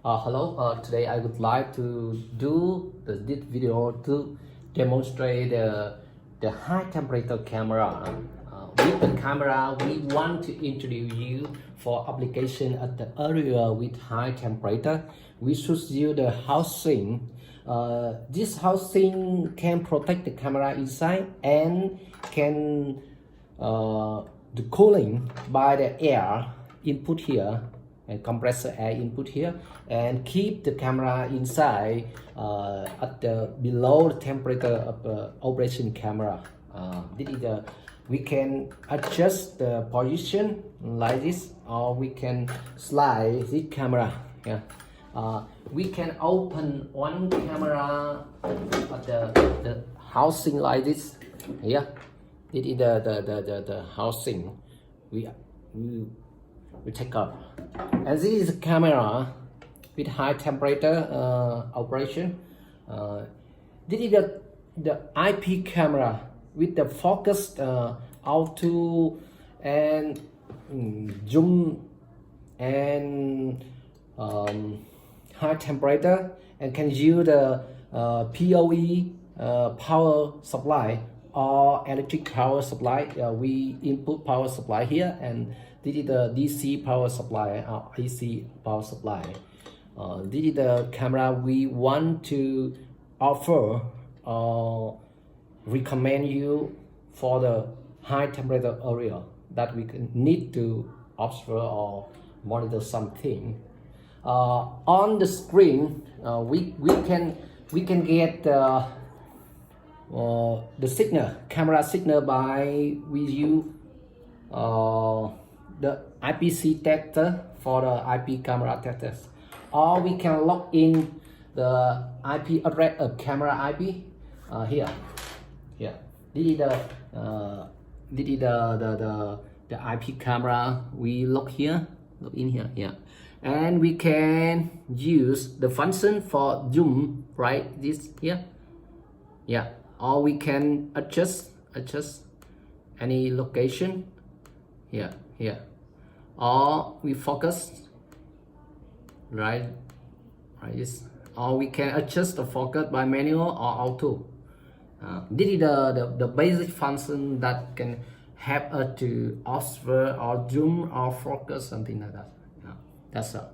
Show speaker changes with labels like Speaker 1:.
Speaker 1: Hello, today I would like to do this video to demonstrate the high temperature camera. With the camera, we want to introduce you for application at the area with high temperature. We should use the housing. This housing can protect the camera inside and can the cooling by the air input here and compressor air input here and keep the camera inside at the below the temperature of the operation camera. This is we can adjust the position like this, or we can slide this camera. We can open one camera at the housing like this. This is the housing we take up, and this is a camera with high temperature operation. This is the IP camera with the focused auto and zoom and high temperature, and can use the PoE power supply or electric power supply. We input power supply here, and this is the DC power supply or AC power supply. This is the camera we want to offer or recommend you for the high temperature area that we need to observe or monitor something. On the screen, we can get the signal, camera signal by we use the IPC tester for the IP camera testers, or we can log in the IP address of camera IP here. This is the IP camera we log in here. And we can use the function for zoom, right? This here, or we can adjust any location here, or we focus right this, or we can adjust the focus by manual or auto. This is the basic function that can help us to observe or zoom or focus, something like that. That's all.